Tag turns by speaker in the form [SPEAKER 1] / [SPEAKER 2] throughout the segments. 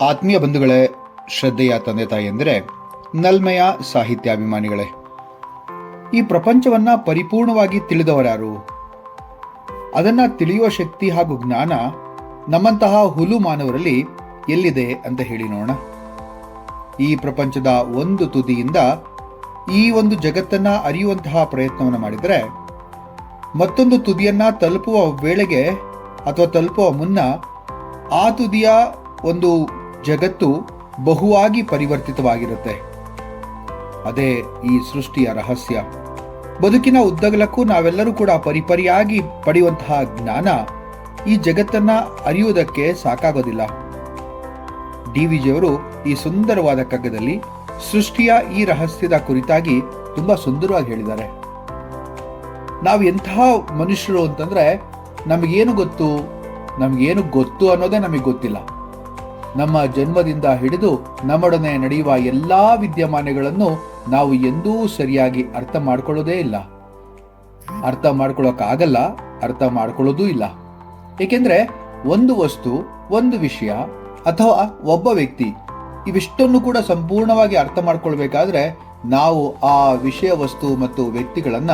[SPEAKER 1] ಆತ್ಮೀಯ ಬಂಧುಗಳೇ, ಶ್ರದ್ಧೆಯ ತಂದೆ ತಾಯಿಯಂದರೆ ನಲ್ಮೆಯ ಸಾಹಿತ್ಯಾಭಿಮಾನಿಗಳೇ, ಈ ಪ್ರಪಂಚವನ್ನ ಪರಿಪೂರ್ಣವಾಗಿ ತಿಳಿದವರ್ಯಾರು? ಅದನ್ನ ತಿಳಿಯುವ ಶಕ್ತಿ ಹಾಗೂ ಜ್ಞಾನ ನಮ್ಮಂತಹ ಹುಲು ಮಾನವರಲ್ಲಿ ಎಲ್ಲಿದೆ ಅಂತ ಹೇಳಿ ನೋಡೋಣ. ಈ ಪ್ರಪಂಚದ ಒಂದು ತುದಿಯಿಂದ ಈ ಒಂದು ಜಗತ್ತನ್ನ ಅರಿಯುವಂತಹ ಪ್ರಯತ್ನವನ್ನು ಮಾಡಿದರೆ ಮತ್ತೊಂದು ತುದಿಯನ್ನ ತಲುಪುವ ವೇಳೆಗೆ ಅಥವಾ ತಲುಪುವ ಮುನ್ನ ಆ ತುದಿಯ ಒಂದು ಜಗತ್ತು ಬಹುವಾಗಿ ಪರಿವರ್ತಿತವಾಗಿರುತ್ತೆ. ಅದೇ ಈ ಸೃಷ್ಟಿಯ ರಹಸ್ಯ. ಬದುಕಿನ ಉದ್ದಗಲಕ್ಕೂ ನಾವೆಲ್ಲರೂ ಕೂಡ ಪರಿಪರಿಯಾಗಿ ಪಡೆಯುವಂತಹ ಜ್ಞಾನ ಈ ಜಗತ್ತನ್ನ ಅರಿಯುವುದಕ್ಕೆ ಸಾಕಾಗೋದಿಲ್ಲ. ಡಿ.ವಿ.ಜಿಯವರು ಈ ಸುಂದರವಾದ ಕಗ್ಗದಲ್ಲಿ ಸೃಷ್ಟಿಯ ಈ ರಹಸ್ಯದ ಕುರಿತಾಗಿ ತುಂಬಾ ಸುಂದರವಾಗಿ ಹೇಳಿದ್ದಾರೆ. ನಾವು ಎಂತಹ ಮನುಷ್ಯರು ಅಂತಂದ್ರೆ ನಮಗೇನು ಗೊತ್ತು ಅನ್ನೋದೇ ನಮಗೆ ಗೊತ್ತಿಲ್ಲ. ನಮ್ಮ ಜನ್ಮದಿಂದ ಹಿಡಿದು ನಮ್ಮೊಡನೆ ನಡೆಯುವ ಎಲ್ಲಾ ವಿದ್ಯಮಾನಗಳನ್ನು ನಾವು ಎಂದೂ ಸರಿಯಾಗಿ ಅರ್ಥ ಮಾಡ್ಕೊಳ್ಳೋದೇ ಇಲ್ಲ. ಅರ್ಥ ಮಾಡ್ಕೊಳ್ಳೋಕ್ಕಾಗಲ್ಲ, ಅರ್ಥ ಮಾಡ್ಕೊಳ್ಳೋದೂ ಇಲ್ಲ. ಏಕೆಂದ್ರೆ ಒಂದು ವಸ್ತು, ಒಂದು ವಿಷಯ ಅಥವಾ ಒಬ್ಬ ವ್ಯಕ್ತಿ ಇವಿಷ್ಟನ್ನು ಕೂಡ ಸಂಪೂರ್ಣವಾಗಿ ಅರ್ಥ ಮಾಡ್ಕೊಳ್ಬೇಕಾದ್ರೆ ನಾವು ಆ ವಿಷಯ, ವಸ್ತು ಮತ್ತು ವ್ಯಕ್ತಿಗಳನ್ನ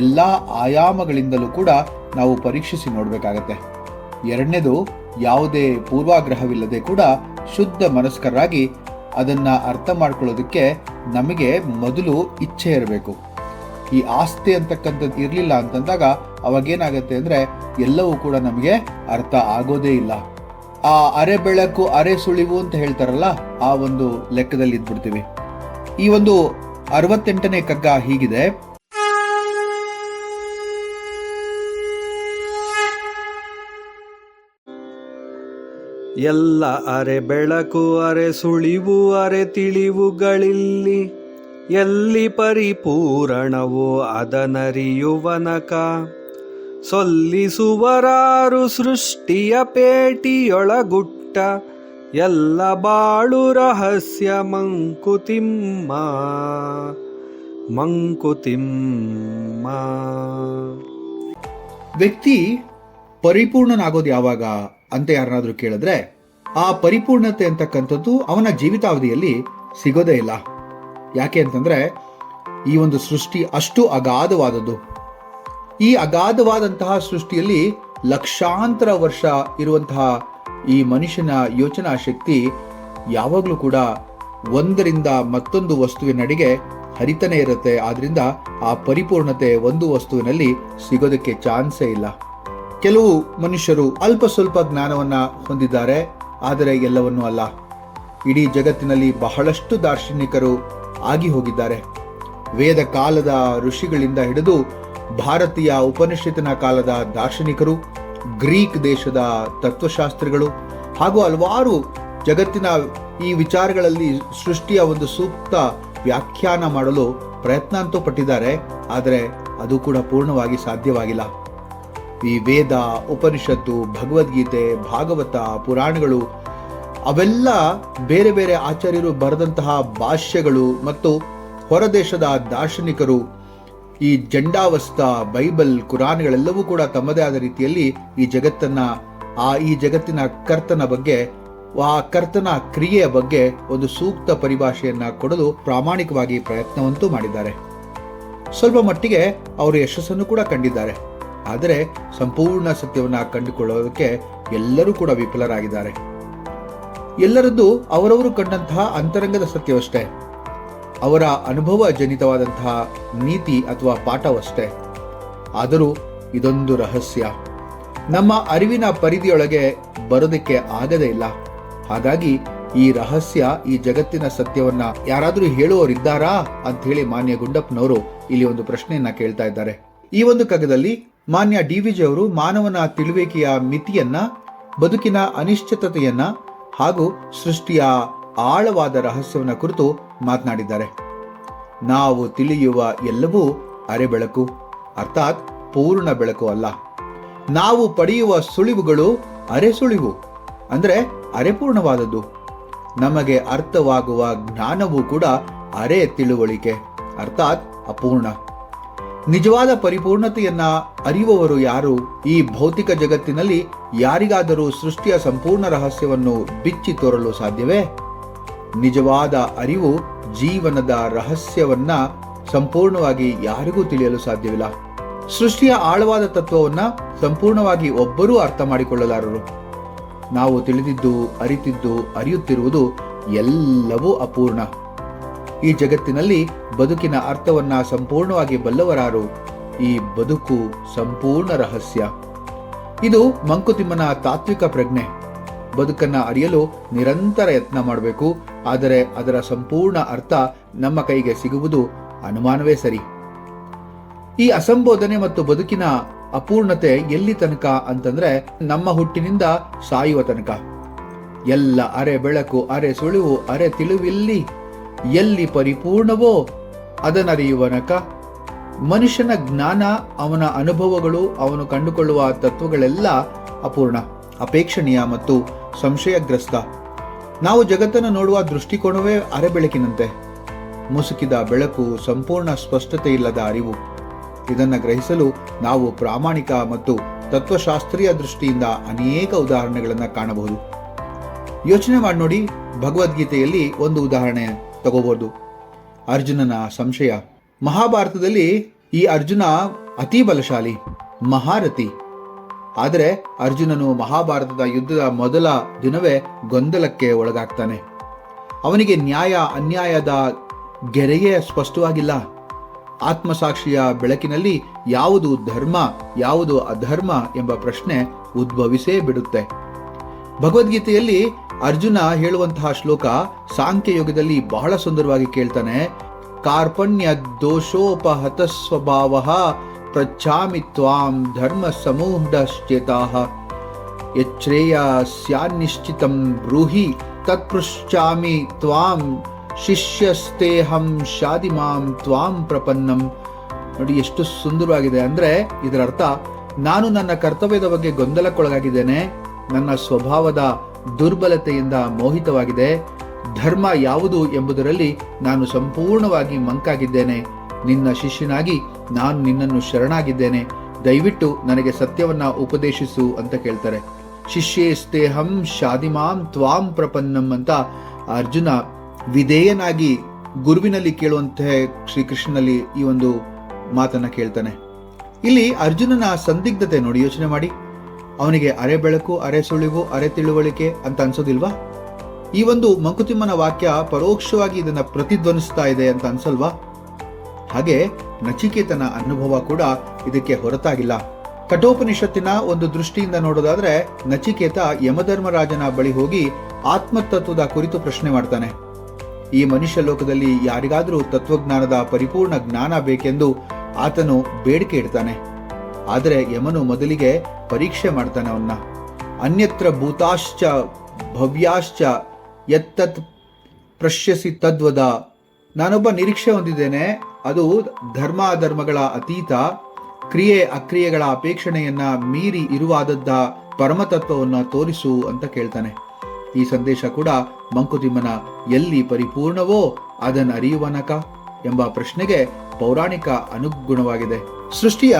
[SPEAKER 1] ಎಲ್ಲಾ ಆಯಾಮಗಳಿಂದಲೂ ಕೂಡ ನಾವು ಪರೀಕ್ಷಿಸಿ ನೋಡ್ಬೇಕಾಗತ್ತೆ. ಎರಡನೇದು, ಯಾವುದೇ ಪೂರ್ವಾಗ್ರಹವಿಲ್ಲದೆ ಕೂಡ ಶುದ್ಧ ಮನಸ್ಕರಾಗಿ ಅದನ್ನ ಅರ್ಥ ಮಾಡ್ಕೊಳ್ಳೋದಕ್ಕೆ ನಮಗೆ ಮೊದಲು ಇಚ್ಛೆ ಇರಬೇಕು. ಈ ಆಸ್ತಿ ಅಂತಕ್ಕಂಥದ್ದು ಇರಲಿಲ್ಲ ಅಂತಂದಾಗ ಅವಾಗೇನಾಗತ್ತೆ ಅಂದ್ರೆ ಎಲ್ಲವೂ ಕೂಡ ನಮಗೆ ಅರ್ಥ ಆಗೋದೇ ಇಲ್ಲ. ಆ ಅರೆ ಬೆಳಕು ಅರೆ ಸುಳಿವು ಅಂತ ಹೇಳ್ತಾರಲ್ಲ, ಆ ಒಂದು ಲೆಕ್ಕದಲ್ಲಿ ಇದ್ಬಿಡ್ತೀವಿ. ಈ ಒಂದು 68ನೇ ಕಗ್ಗ ಹೀಗಿದೆ:
[SPEAKER 2] ಎಲ್ಲ ಅರೆ ಬೆಳಕು ಅರೆ ಸುಳಿವು ಅರೆ ತಿಳಿವುಗಳಿಲ್ಲಿ, ಎಲ್ಲಿ ಪರಿಪೂರಣವೋ ಅದನರಿಯುವನಕ, ಸೊಲ್ಲಿಸುವರಾರು ಸೃಷ್ಟಿಯ ಪೇಟಿಯೊಳಗುಟ್ಟ, ಎಲ್ಲ ಬಾಳು ರಹಸ್ಯ ಮಂಕುತಿಮ್ಮ.
[SPEAKER 1] ವ್ಯಕ್ತಿ ಪರಿಪೂರ್ಣನಾಗೋದು ಯಾವಾಗ ಅಂತ ಯಾರನ್ನಾದ್ರೂ ಕೇಳಿದ್ರೆ ಆ ಪರಿಪೂರ್ಣತೆ ಅಂತಕ್ಕಂಥದ್ದು ಅವನ ಜೀವಿತಾವಧಿಯಲ್ಲಿ ಸಿಗೋದೇ ಇಲ್ಲ. ಯಾಕೆ ಅಂತಂದ್ರೆ ಈ ಒಂದು ಸೃಷ್ಟಿ ಅಷ್ಟು ಅಗಾಧವಾದದ್ದು. ಈ ಅಗಾಧವಾದಂತಹ ಸೃಷ್ಟಿಯಲ್ಲಿ ಲಕ್ಷಾಂತರ ವರ್ಷ ಇರುವಂತಹ ಈ ಮನುಷ್ಯನ ಯೋಚನಾ ಶಕ್ತಿ ಯಾವಾಗಲೂ ಕೂಡ ಒಂದರಿಂದ ಮತ್ತೊಂದು ವಸ್ತುವಿನಡೆಗೆ ಹರಿತಾನೆ ಇರುತ್ತೆ. ಆದ್ರಿಂದ ಆ ಪರಿಪೂರ್ಣತೆ ಒಂದು ವಸ್ತುವಿನಲ್ಲಿ ಸಿಗೋದಕ್ಕೆ ಚಾನ್ಸೇ ಇಲ್ಲ. ಕೆಲವು ಮನುಷ್ಯರು ಅಲ್ಪ ಸ್ವಲ್ಪ ಜ್ಞಾನವನ್ನ ಹೊಂದಿದ್ದಾರೆ, ಆದರೆ ಎಲ್ಲವನ್ನೂ ಅಲ್ಲ. ಇಡೀ ಜಗತ್ತಿನಲ್ಲಿ ಬಹಳಷ್ಟು ದಾರ್ಶನಿಕರು ಆಗಿ ಹೋಗಿದ್ದಾರೆ. ವೇದ ಕಾಲದ ಋಷಿಗಳಿಂದ ಹಿಡಿದು ಭಾರತೀಯ ಉಪನಿಷತ್ತಿನ ಕಾಲದ ದಾರ್ಶನಿಕರು, ಗ್ರೀಕ್ ದೇಶದ ತತ್ವಶಾಸ್ತ್ರಿಗಳು ಹಾಗೂ ಹಲವಾರು ಜಗತ್ತಿನ ಈ ವಿಚಾರಗಳಲ್ಲಿ ಸೃಷ್ಟಿಯ ಒಂದು ಸೂಕ್ತ ವ್ಯಾಖ್ಯಾನ ಮಾಡಲು ಪ್ರಯತ್ನ ಅಂತೂ ಪಟ್ಟಿದ್ದಾರೆ. ಆದರೆ ಅದು ಕೂಡ ಪೂರ್ಣವಾಗಿ ಸಾಧ್ಯವಾಗಿಲ್ಲ. ಈ ವೇದ, ಉಪನಿಷತ್ತು, ಭಗವದ್ಗೀತೆ, ಭಾಗವತ, ಪುರಾಣಗಳು ಅವೆಲ್ಲ ಬೇರೆ ಬೇರೆ ಆಚಾರ್ಯರು ಬರೆದಂತಹ ಭಾಷ್ಯಗಳು ಮತ್ತು ಹೊರದೇಶದ ದಾರ್ಶನಿಕರು ಈ ಜಂಡಾವಸ್ತ, ಬೈಬಲ್, ಕುರಾನ್ಗಳೆಲ್ಲವೂ ಕೂಡ ತಮ್ಮದೇ ಆದ ರೀತಿಯಲ್ಲಿ ಈ ಜಗತ್ತಿನ ಕರ್ತನ ಬಗ್ಗೆ, ಆ ಕರ್ತನ ಕ್ರಿಯೆಯ ಬಗ್ಗೆ ಒಂದು ಸೂಕ್ತ ಪರಿಭಾಷೆಯನ್ನ ಕೊಡಲು ಪ್ರಾಮಾಣಿಕವಾಗಿ ಪ್ರಯತ್ನವಂತೂ ಮಾಡಿದ್ದಾರೆ. ಸ್ವಲ್ಪ ಮಟ್ಟಿಗೆ ಅವರು ಯಶಸ್ಸನ್ನು ಕೂಡ ಕಂಡಿದ್ದಾರೆ. ಆದರೆ ಸಂಪೂರ್ಣ ಸತ್ಯವನ್ನ ಕಂಡುಕೊಳ್ಳೋದಕ್ಕೆ ಎಲ್ಲರೂ ಕೂಡ ವಿಫಲರಾಗಿದ್ದಾರೆ. ಎಲ್ಲರದ್ದು ಅವರವರು ಕಂಡಂತಹ ಅಂತರಂಗದ ಸತ್ಯವಷ್ಟೇ, ಅವರ ಅನುಭವ ಜನಿತವಾದಂತಹ ನೀತಿ ಅಥವಾ ಪಾಠವಷ್ಟೇ. ಆದರೂ ಇದೊಂದು ರಹಸ್ಯ ನಮ್ಮ ಅರಿವಿನ ಪರಿಧಿಯೊಳಗೆ ಬರೋದಕ್ಕೆ ಆಗದೇ ಇಲ್ಲ. ಹಾಗಾಗಿ ಈ ರಹಸ್ಯ, ಈ ಜಗತ್ತಿನ ಸತ್ಯವನ್ನ ಯಾರಾದರೂ ಹೇಳುವವರಿದ್ದಾರಾ ಅಂತ ಹೇಳಿ ಮಾನ್ಯ ಗುಂಡಪ್ಪನವರು ಇಲ್ಲಿ ಒಂದು ಪ್ರಶ್ನೆಯನ್ನ ಕೇಳ್ತಾ ಇದ್ದಾರೆ. ಈ ಒಂದು ಕಗ್ಗದಲ್ಲಿ ಮಾನ್ಯ ಡಿ.ವಿ.ಜಿ ಅವರು ಮಾನವನ ತಿಳುವಿಕೆಯ ಮಿತಿಯನ್ನ, ಬದುಕಿನ ಅನಿಶ್ಚಿತತೆಯನ್ನ ಹಾಗೂ ಸೃಷ್ಟಿಯ ಆಳವಾದ ರಹಸ್ಯವನ್ನ ಕುರಿತು ಮಾತನಾಡಿದ್ದಾರೆ. ನಾವು ತಿಳಿಯುವ ಎಲ್ಲವೂ ಅರೆ ಬೆಳಕು, ಅರ್ಥಾತ್ ಪೂರ್ಣ ಬೆಳಕು ಅಲ್ಲ. ನಾವು ಪಡೆಯುವ ಸುಳಿವುಗಳು ಅರೆ ಸುಳಿವು, ಅಂದ್ರೆ ಅರೆಪೂರ್ಣವಾದದ್ದು. ನಮಗೆ ಅರ್ಥವಾಗುವ ಜ್ಞಾನವೂ ಕೂಡ ಅರೆ ತಿಳುವಳಿಕೆ, ಅರ್ಥಾತ್ ಅಪೂರ್ಣ. ನಿಜವಾದ ಪರಿಪೂರ್ಣತೆಯನ್ನ ಅರಿಯುವವರು ಯಾರು? ಈ ಭೌತಿಕ ಜಗತ್ತಿನಲ್ಲಿ ಯಾರಿಗಾದರೂ ಸೃಷ್ಟಿಯ ಸಂಪೂರ್ಣ ರಹಸ್ಯವನ್ನು ಬಿಚ್ಚಿ ತೋರಲು ಸಾಧ್ಯವೇ? ನಿಜವಾದ ಅರಿವು ಜೀವನದ ರಹಸ್ಯವನ್ನ ಸಂಪೂರ್ಣವಾಗಿ ಯಾರಿಗೂ ತಿಳಿಯಲು ಸಾಧ್ಯವಿಲ್ಲ. ಸೃಷ್ಟಿಯ ಆಳವಾದ ತತ್ವವನ್ನ ಸಂಪೂರ್ಣವಾಗಿ ಒಬ್ಬರೂ ಅರ್ಥ ಮಾಡಿಕೊಳ್ಳಲಾರರು. ನಾವು ತಿಳಿದಿದ್ದು, ಅರಿತಿದ್ದು, ಅರಿಯುತ್ತಿರುವುದು ಎಲ್ಲವೂ ಅಪೂರ್ಣ. ಈ ಜಗತ್ತಿನಲ್ಲಿ ಬದುಕಿನ ಅರ್ಥವನ್ನ ಸಂಪೂರ್ಣವಾಗಿ ಬಲ್ಲವರಾರು? ಈ ಬದುಕು ಸಂಪೂರ್ಣ ರಹಸ್ಯ. ಇದು ಮಂಕುತಿಮ್ಮನ ತಾತ್ವಿಕ ಪ್ರಜ್ಞೆ. ಬದುಕನ್ನ ಅರಿಯಲು ನಿರಂತರ ಯತ್ನ ಮಾಡಬೇಕು, ಆದರೆ ಅದರ ಸಂಪೂರ್ಣ ಅರ್ಥ ನಮ್ಮ ಕೈಗೆ ಸಿಗುವುದು ಅನುಮಾನವೇ ಸರಿ. ಈ ಅಸಂಬೋಧನೆ ಮತ್ತು ಬದುಕಿನ ಅಪೂರ್ಣತೆ ಎಲ್ಲಿ ತನಕ ಅಂತಂದ್ರೆ ನಮ್ಮ ಹುಟ್ಟಿನಿಂದ ಸಾಯುವ ತನಕ. ಎಲ್ಲ ಅರೆ ಬೆಳಕು, ಅರೆ ಸುಳಿವು, ಅರೆ ತಿಳಿವಿಲ್ಲಿ ಎಲ್ಲಿ ಪರಿಪೂರ್ಣವೋ ಅದನ್ನರಿಯುವನಕ. ಮನುಷ್ಯನ ಜ್ಞಾನ, ಅವನ ಅನುಭವಗಳು, ಅವನು ಕಂಡುಕೊಳ್ಳುವ ತತ್ವಗಳೆಲ್ಲ ಅಪೂರ್ಣ, ಅಪೇಕ್ಷಣೀಯ ಮತ್ತು ಸಂಶಯಗ್ರಸ್ತ. ನಾವು ಜಗತ್ತನ್ನು ನೋಡುವ ದೃಷ್ಟಿಕೋನವೇ ಅರೆ ಬೆಳಕಿನಂತೆ. ಮುಸುಕಿದ ಬೆಳಕು, ಸಂಪೂರ್ಣ ಸ್ಪಷ್ಟತೆ ಇಲ್ಲದ ಅರಿವು. ಇದನ್ನು ಗ್ರಹಿಸಲು ನಾವು ಪ್ರಾಮಾಣಿಕ ಮತ್ತು ತತ್ವಶಾಸ್ತ್ರೀಯ ದೃಷ್ಟಿಯಿಂದ ಅನೇಕ ಉದಾಹರಣೆಗಳನ್ನು ಕಾಣಬಹುದು. ಯೋಚನೆ ಮಾಡಿ ನೋಡಿ, ಭಗವದ್ಗೀತೆಯಲ್ಲಿ ಒಂದು ಉದಾಹರಣೆ ತಗೋಬಹುದು. ಅರ್ಜುನನ ಸಂಶಯ. ಮಹಾಭಾರತದಲ್ಲಿ ಈ ಅರ್ಜುನ ಅತಿ ಬಲಶಾಲಿ, ಮಹಾರಥಿ. ಆದರೆ ಅರ್ಜುನನು ಮಹಾಭಾರತದ ಯುದ್ಧದ ಮೊದಲ ದಿನವೇ ಗೊಂದಲಕ್ಕೆ ಒಳಗಾಗ್ತಾನೆ. ಅವನಿಗೆ ನ್ಯಾಯ ಅನ್ಯಾಯದ ಗೆರೆಯೇ ಸ್ಪಷ್ಟವಾಗಿಲ್ಲ. ಆತ್ಮಸಾಕ್ಷಿಯ ಬೆಳಕಿನಲ್ಲಿ ಯಾವುದು ಧರ್ಮ, ಯಾವುದು ಅಧರ್ಮ ಎಂಬ ಪ್ರಶ್ನೆ ಉದ್ಭವಿಸೇ ಬಿಡುತ್ತೆ. ಭಗವದ್ಗೀತೆಯಲ್ಲಿ ಅರ್ಜುನ ಹೇಳುವಂತಹ ಶ್ಲೋಕ ಸಾಂಖ್ಯಯೋಗದಲ್ಲಿ ಬಹಳ ಸುಂದರವಾಗಿ ಕೇಳ್ತಾನೆ. ಕಾರ್ಪಣ್ಯ ದೋಷೋಪಹತ ಸ್ವಭಾವ ಪ್ರಚ್ಛಾಮಿ ತ್ವಾಂ ಧರ್ಮ ಸಮೂಢಶ್ಚೇತಾಃ ಯಚ್ಛ್ರೇಯ ಸ್ಯಾನ್ನಿಶ್ಚಿತಂ ಬ್ರೂಹಿ ತತ್ಪೃಚ್ಛಾಮಿ ತ್ವಾಂ ಶಿಷ್ಯಸ್ತೇಹಂ ಶಾದಿಮಾಂ ತ್ವಾಂ ಪ್ರಪನ್ನಂ. ನೋಡಿ ಎಷ್ಟು ಸುಂದರವಾಗಿದೆ. ಅಂದ್ರೆ ಇದರ ಅರ್ಥ, ನಾನು ನನ್ನ ಕರ್ತವ್ಯದ ಬಗ್ಗೆ ಗೊಂದಲಕ್ಕೊಳಗಾಗಿದ್ದೇನೆ, ನನ್ನ ಸ್ವಭಾವದ ದುರ್ಬಲತೆಯಿಂದ ಮೋಹಿತವಾಗಿದೆ, ಧರ್ಮ ಯಾವುದು ಎಂಬುದರಲ್ಲಿ ನಾನು ಸಂಪೂರ್ಣವಾಗಿ ಮಂಕಾಗಿದ್ದೇನೆ. ನಿನ್ನ ಶಿಷ್ಯನಾಗಿ ನಾನು ನಿನ್ನನ್ನು ಶರಣಾಗಿದ್ದೇನೆ, ದಯವಿಟ್ಟು ನನಗೆ ಸತ್ಯವನ್ನ ಉಪದೇಶಿಸು ಅಂತ ಕೇಳ್ತಾರೆ. ಶಿಷ್ಯೇಸ್ತೇಹಂ ಶಾದಿಮಾಂ ತ್ವಾಂ ಪ್ರಪನ್ನಂ ಅಂತ ಅರ್ಜುನ ವಿಧೇಯನಾಗಿ ಗುರುವಿನಲ್ಲಿ ಕೇಳುವಂತೆ ಶ್ರೀಕೃಷ್ಣನಲ್ಲಿ ಈ ಒಂದು ಮಾತನ್ನ ಕೇಳ್ತಾನೆ. ಇಲ್ಲಿ ಅರ್ಜುನನ ಸಂದಿಗ್ಧತೆ ನೋಡಿ, ಯೋಚನೆ ಮಾಡಿ. ಅವನಿಗೆ ಅರೆ ಬೆಳಕು, ಅರೆ ಸುಳಿವು, ಅರೆ ತಿಳುವಳಿಕೆ ಅಂತ ಅನ್ಸೋದಿಲ್ವಾ? ಈ ಒಂದು ಮಂಕುತಿಮ್ಮನ ವಾಕ್ಯ ಪರೋಕ್ಷವಾಗಿ ಇದನ್ನ ಪ್ರತಿಧ್ವನಿಸ್ತಾ ಇದೆ ಅಂತ ಅನ್ಸಲ್ವಾ? ಹಾಗೆ ನಚಿಕೇತನ ಅನುಭವ ಕೂಡ ಇದಕ್ಕೆ ಹೊರತಾಗಿಲ್ಲ. ಕಠೋಪನಿಷತ್ತಿನ ಒಂದು ದೃಷ್ಟಿಯಿಂದ ನೋಡೋದಾದ್ರೆ ನಚಿಕೇತ ಯಮಧರ್ಮರಾಜನ ಬಳಿ ಹೋಗಿ ಆತ್ಮತತ್ವದ ಕುರಿತು ಪ್ರಶ್ನೆ ಮಾಡ್ತಾನೆ. ಈ ಮನುಷ್ಯ ಲೋಕದಲ್ಲಿ ಯಾರಿಗಾದರೂ ತತ್ವಜ್ಞಾನದ ಪರಿಪೂರ್ಣ ಜ್ಞಾನ ಬೇಕೆಂದು ಆತನು ಬೇಡಿಕೆ ಇಡ್ತಾನೆ. ಆದರೆ ಯಮನು ಮೊದಲಿಗೆ ಪರೀಕ್ಷೆ ಮಾಡ್ತಾನೆ ಅವನ್ನ. ಅನ್ಯತ್ರ ಭೂತಾಶ್ಚ ಭವ್ಯಾಶ್ಚ ಯತ್ತತ್ ಪ್ರಶ್ಯಸಿ ತದ್ವದ. ನಾನೊಬ್ಬ ನಿರೀಕ್ಷೆ ಹೊಂದಿದ್ದೇನೆ, ಅದು ಧರ್ಮ ಅಧರ್ಮಗಳ ಅತೀತ, ಕ್ರಿಯೆ ಅಕ್ರಿಯೆಗಳ ಅಪೇಕ್ಷಣೆಯನ್ನ ಮೀರಿ ಇರುವಾದದ್ದ ಪರಮತತ್ವವನ್ನು ತೋರಿಸು ಅಂತ ಕೇಳ್ತಾನೆ. ಈ ಸಂದೇಶ ಕೂಡ ಮಂಕುತಿಮ್ಮನ ಎಲ್ಲಿ ಪರಿಪೂರ್ಣವೋ ಅದನ್ನು ಅರಿಯುವನಕ ಎಂಬ ಪ್ರಶ್ನೆಗೆ ಪೌರಾಣಿಕ ಅನುಗುಣವಾಗಿದೆ. ಸೃಷ್ಟಿಯ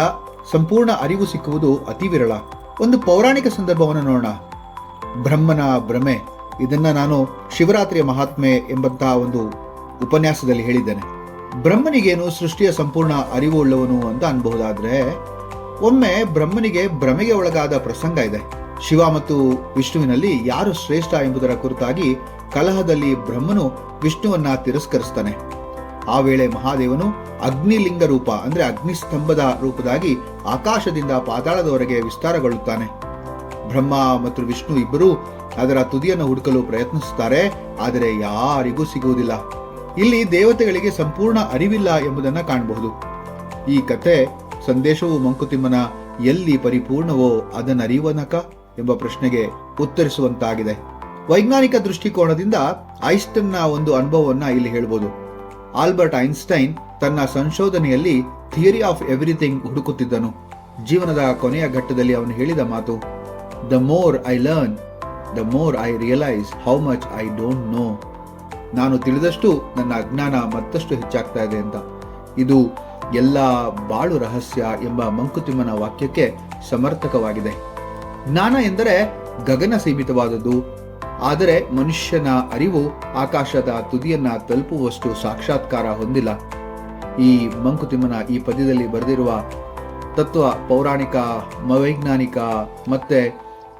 [SPEAKER 1] ಸಂಪೂರ್ಣ ಅರಿವು ಸಿಕ್ಕುವುದು ಅತಿ ವಿರಳ. ಒಂದು ಪೌರಾಣಿಕ ಸಂದರ್ಭವನ್ನು ನೋಡೋಣ. ಬ್ರಹ್ಮನ ಭ್ರಮೆ. ಇದನ್ನ ನಾನು ಶಿವರಾತ್ರಿಯ ಮಹಾತ್ಮೆ ಎಂಬಂತಹ ಒಂದು ಉಪನ್ಯಾಸದಲ್ಲಿ ಹೇಳಿದ್ದೇನೆ. ಬ್ರಹ್ಮನಿಗೇನು ಸೃಷ್ಟಿಯ ಸಂಪೂರ್ಣ ಅರಿವು ಉಳ್ಳವನು ಅಂತ ಅನ್ಬಹುದಾದ್ರೆ, ಒಮ್ಮೆ ಬ್ರಹ್ಮನಿಗೆ ಭ್ರಮೆಗೆ ಒಳಗಾದ ಪ್ರಸಂಗ ಇದೆ. ಶಿವ ಮತ್ತು ವಿಷ್ಣುವಿನಲ್ಲಿ ಯಾರು ಶ್ರೇಷ್ಠ ಎಂಬುದರ ಕುರಿತಾಗಿ ಕಲಹದಲ್ಲಿ ಬ್ರಹ್ಮನು ವಿಷ್ಣುವನ್ನ ತಿರಸ್ಕರಿಸ್ತಾನೆ. ಆ ವೇಳೆ ಮಹಾದೇವನು ಅಗ್ನಿಲಿಂಗ ರೂಪ ಅಂದ್ರೆ ಅಗ್ನಿಸ್ತಂಭದ ರೂಪದಾಗಿ ಆಕಾಶದಿಂದ ಪಾತಾಳದವರೆಗೆ ವಿಸ್ತಾರಗೊಳ್ಳುತ್ತಾನೆ. ಬ್ರಹ್ಮ ಮತ್ತು ವಿಷ್ಣು ಇಬ್ಬರೂ ಅದರ ತುದಿಯನ್ನು ಹುಡುಕಲು ಪ್ರಯತ್ನಿಸುತ್ತಾರೆ, ಆದರೆ ಯಾರಿಗೂ ಸಿಗುವುದಿಲ್ಲ. ಇಲ್ಲಿ ದೇವತೆಗಳಿಗೆ ಸಂಪೂರ್ಣ ಅರಿವಿಲ್ಲ ಎಂಬುದನ್ನು ಕಾಣಬಹುದು. ಈ ಕಥೆ ಸಂದೇಶವು ಮಂಕುತಿಮ್ಮನ ಎಲ್ಲಿ ಪರಿಪೂರ್ಣವೋ ಅದನ್ನರಿಯುವನಕ ಎಂಬ ಪ್ರಶ್ನೆಗೆ ಉತ್ತರಿಸುವಂತಾಗಿದೆ. ವೈಜ್ಞಾನಿಕ ದೃಷ್ಟಿಕೋನದಿಂದ ಐನ್ಸ್ಟೈನ್ನ ಒಂದು ಅನುಭವವನ್ನ ಇಲ್ಲಿ ಹೇಳ್ಬೋದು. ಆಲ್ಬರ್ಟ್ ಐನ್ಸ್ಟೈನ್ ತನ್ನ ಸಂಶೋಧನೆಯಲ್ಲಿ ಥಿಯರಿ ಆಫ್ ಎವ್ರಿಥಿಂಗ್ ಹುಡುಕುತ್ತಿದ್ದನು. ಜೀವನದ ಕೊನೆಯ ಘಟ್ಟದಲ್ಲಿ ಅವನು ಹೇಳಿದ ಮಾತು, the more I learn the more I realise how much I don't know. ನಾನು ತಿಳಿದಷ್ಟು ನನ್ನ ಅಜ್ಞಾನ ಮತ್ತಷ್ಟು ಹೆಚ್ಚಾಗ್ತಾ ಇದೆ ಅಂತ. ಇದು ಎಲ್ಲ ಬಾಳು ರಹಸ್ಯ ಎಂಬ ಮಂಕುತಿಮ್ಮನ ವಾಕ್ಯಕ್ಕೆ ಸಮರ್ಥಕವಾಗಿದೆ. ಜ್ಞಾನ ಎಂದರೆ ಗಗನ ಸೀಮಿತವಾದದ್ದು, ಆದರೆ ಮನುಷ್ಯನ ಅರಿವು ಆಕಾಶದ ತುದಿಯನ್ನ ತಲುಪುವಷ್ಟು ಸಾಕ್ಷಾತ್ಕಾರ ಹೊಂದಿಲ್ಲ. ಈ ಮಂಕುತಿಮ್ಮನ ಈ ಪದ್ಯದಲ್ಲಿ ಬರೆದಿರುವ ತತ್ವ ಪೌರಾಣಿಕ, ವೈಜ್ಞಾನಿಕ ಮತ್ತೆ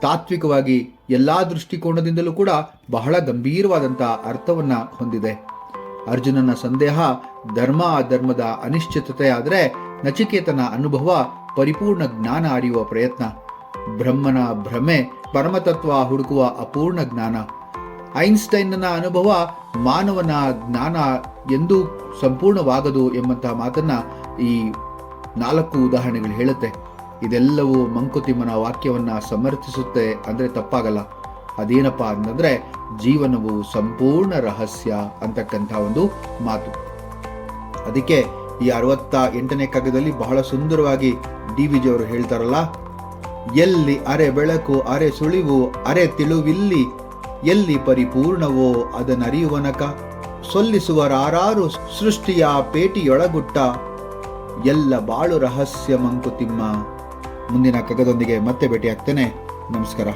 [SPEAKER 1] ತಾತ್ವಿಕವಾಗಿ ಎಲ್ಲಾ ದೃಷ್ಟಿಕೋನದಿಂದಲೂ ಕೂಡ ಬಹಳ ಗಂಭೀರವಾದಂಥ ಅರ್ಥವನ್ನ ಹೊಂದಿದೆ. ಅರ್ಜುನನ ಸಂದೇಹ ಧರ್ಮ ಅಧರ್ಮದ ಅನಿಶ್ಚಿತತೆ ಆದರೆ ನಚಿಕೇತನ ಅನುಭವ ಪರಿಪೂರ್ಣ ಜ್ಞಾನ ಅರಿಯುವ ಪ್ರಯತ್ನ. ಬ್ರಹ್ಮನ ಭ್ರಮೆ ಪರಮತತ್ವ ಹುಡುಕುವ ಅಪೂರ್ಣ ಜ್ಞಾನ. ಐನ್ಸ್ಟೈನ್ನ ಅನುಭವ ಮಾನವನ ಜ್ಞಾನ ಎಂದೂ ಸಂಪೂರ್ಣವಾಗದು ಎಂಬಂತಹ ಮಾತನ್ನ ಈ 4 ಉದಾಹರಣೆಗಳು ಹೇಳುತ್ತೆ. ಇದೆಲ್ಲವೂ ಮಂಕುತಿಮ್ಮನ ವಾಕ್ಯವನ್ನ ಸಮರ್ಥಿಸುತ್ತೆ ಅಂದ್ರೆ ತಪ್ಪಾಗಲ್ಲ. ಅದೇನಪ್ಪ ಅಂತಂದ್ರೆ ಜೀವನವು ಸಂಪೂರ್ಣ ರಹಸ್ಯ ಅಂತಕ್ಕಂಥ ಒಂದು ಮಾತು. ಅದಕ್ಕೆ ಈ 68ನೇ ಕಗ್ಗದಲ್ಲಿ ಬಹಳ ಸುಂದರವಾಗಿ DVG ಅವರು ಹೇಳ್ತಾರಲ್ಲ, ಎಲ್ಲಿ ಅರೆ ಬೆಳಕು ಅರೆ ಸುಳಿವು ಅರೆ ತಿಳುವಿಲ್ಲಿ, ಎಲ್ಲಿ ಪರಿಪೂರ್ಣವೋ ಅದನ್ನರಿಯುವನಕ, ಸೊಲ್ಲಿಸುವರಾರು ಸೃಷ್ಟಿಯ ಪೇಟಿಯೊಳಗುಟ್ಟ, ಎಲ್ಲ ಬಾಳು ರಹಸ್ಯ ಮಂಕುತಿಮ್ಮ. ಮುಂದಿನ ಕಗ್ಗದೊಂದಿಗೆ ಮತ್ತೆ ಭೇಟಿಯಾಗ್ತೇನೆ. ನಮಸ್ಕಾರ.